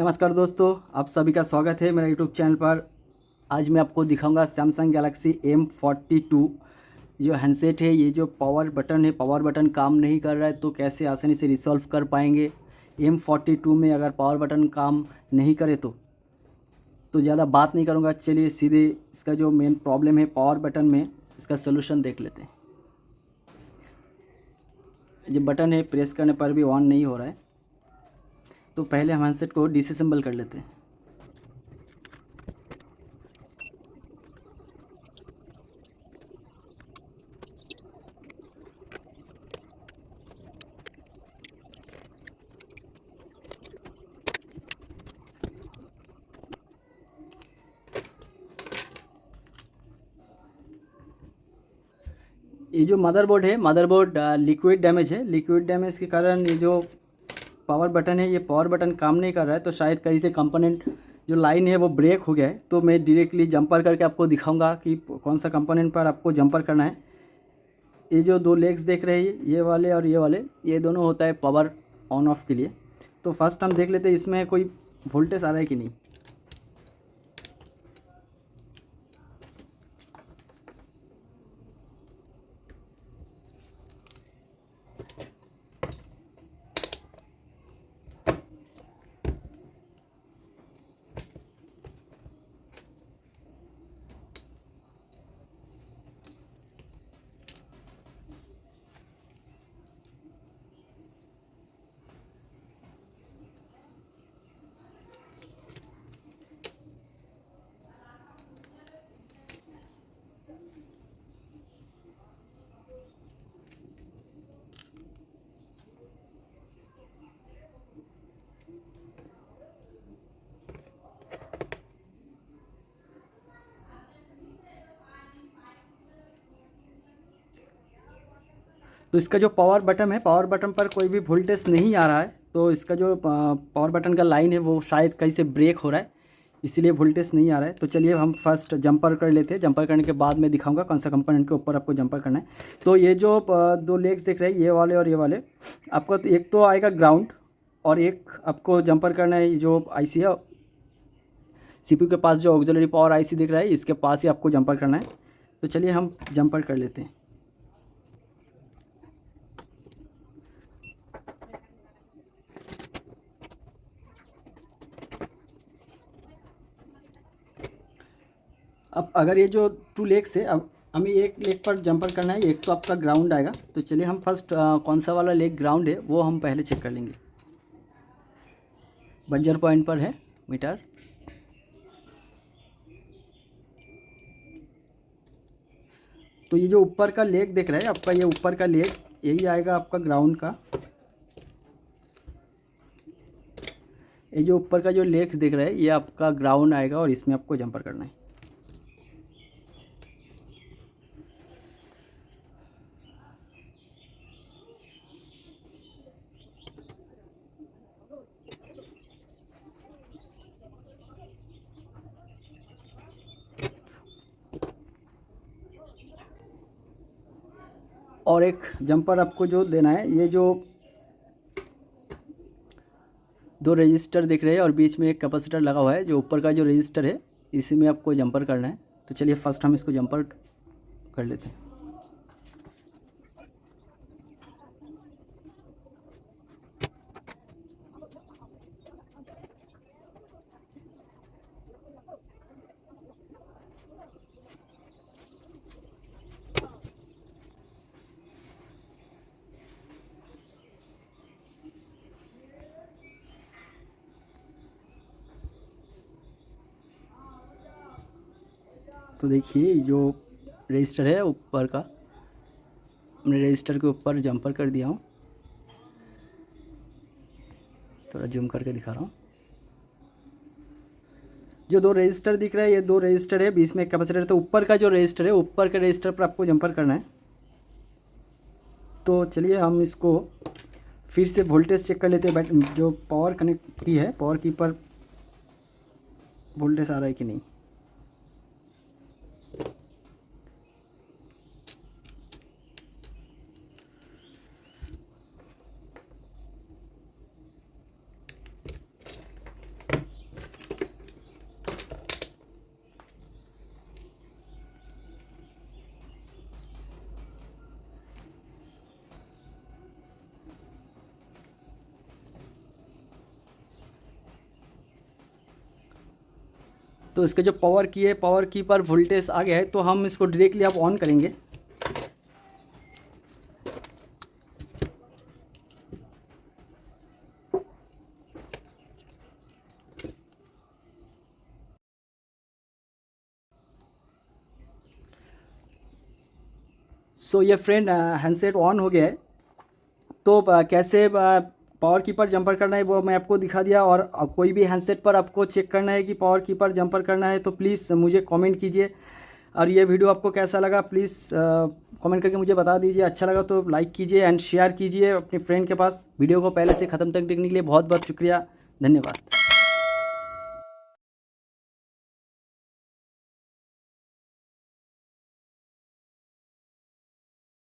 नमस्कार दोस्तों, आप सभी का स्वागत है मेरा यूट्यूब चैनल पर। आज मैं आपको दिखाऊंगा सैमसंग गैलेक्सी M42 जो हैंडसेट है। ये जो पावर बटन है, पावर बटन काम नहीं कर रहा है तो कैसे आसानी से रिसॉल्व कर पाएंगे। M42 में अगर पावर बटन काम नहीं करे तो ज़्यादा बात नहीं करूँगा, चलिए सीधे इसका जो मेन प्रॉब्लम है पावर बटन में, इसका सोल्यूशन देख लेते हैं। जो बटन है प्रेस करने पर भी ऑन नहीं हो रहा है, तो पहले हम हैंडसेट को डिसअसेंबल कर लेते हैं। ये जो मदरबोर्ड है, मदरबोर्ड लिक्विड डैमेज है। लिक्विड डैमेज के कारण ये जो पावर बटन है, ये पावर बटन काम नहीं कर रहा है। तो शायद कहीं से कंपोनेंट जो लाइन है वो ब्रेक हो गया है। तो मैं डायरेक्टली जंपर करके आपको दिखाऊंगा कि कौन सा कंपोनेंट पर आपको जंपर करना है। ये जो दो लेग्स देख रहे हैं, ये वाले और ये वाले, ये दोनों होता है पावर ऑन ऑफ के लिए। तो फर्स्ट हम देख लेते हैं इसमें कोई वोल्टेज आ रहा है कि नहीं। तो इसका जो पावर बटन है, पावर बटन पर कोई भी वोल्टेज नहीं आ रहा है। तो इसका जो पावर बटन का लाइन है वो शायद कहीं से ब्रेक हो रहा है, इसीलिए वोल्टेज नहीं आ रहा है। तो चलिए हम फर्स्ट जंपर कर लेते हैं। जंपर करने के बाद मैं दिखाऊंगा कौन सा कंपोनेंट के ऊपर आपको जंपर करना है। तो ये जो दो लेग्स दिख रहे हैं, ये वाले और ये वाले, आपको तो एक तो आएगा ग्राउंड और एक आपको जंपर करना है। जो आईसी है, सीपीयू के पास जो ऑक्सिलरी पावर आईसी दिख रहा है, इसके पास ही आपको जंपर करना है। तो चलिए हम जंपर कर लेते हैं। अब अगर ये जो टू लेग्स है, अब हमें एक लेग पर जंपर करना है, एक तो आपका ग्राउंड आएगा। तो चलिए हम फर्स्ट कौन सा वाला लेग ग्राउंड है वो हम पहले चेक कर लेंगे। बंजर पॉइंट पर है मीटर। तो ये जो ऊपर का लेग दिख रहा है आपका, ये ऊपर का लेग यही आएगा आपका ग्राउंड का। ये जो ऊपर का जो लेग्स दिख रहा है ये आपका ग्राउंड आएगा और इसमें आपको जंपर करना है। और एक जंपर आपको जो देना है, ये जो दो रजिस्टर दिख रहे हैं और बीच में एक कैपेसिटर लगा हुआ है, जो ऊपर का जो रजिस्टर है इसी में आपको जंपर करना है। तो चलिए फर्स्ट हम इसको जंपर कर लेते हैं। तो देखिए जो रजिस्टर है ऊपर का, हमने रजिस्टर के ऊपर जंपर कर दिया हूँ। थोड़ा जूम करके दिखा रहा हूँ। जो दो रजिस्टर दिख रहा है, ये दो रजिस्टर है, बीच में एक कैपेसिटर। तो ऊपर का जो रजिस्टर है, ऊपर के रजिस्टर पर आपको जंपर करना है। तो चलिए हम इसको फिर से वोल्टेज चेक कर लेते हैं। जो पावर कनेक्ट की है, पावर की पर वोल्टेज आ रहा है कि नहीं। तो इसका जो पावर की है, पावर की पर वोल्टेज आ गया है, तो हम इसको डायरेक्टली आप ऑन करेंगे। सो ये फ्रेंड हैंडसेट ऑन हो गया है। तो कैसे पावर कीपर जंपर करना है वो मैं आपको दिखा दिया। और कोई भी हैंडसेट पर आपको चेक करना है कि पावर कीपर जंपर करना है तो प्लीज़ मुझे कमेंट कीजिए। और ये वीडियो आपको कैसा लगा प्लीज़ कमेंट करके मुझे बता दीजिए। अच्छा लगा तो लाइक कीजिए एंड शेयर कीजिए अपने फ्रेंड के पास। वीडियो को पहले से ख़त्म तक देखने के लिए बहुत बहुत शुक्रिया, धन्यवाद।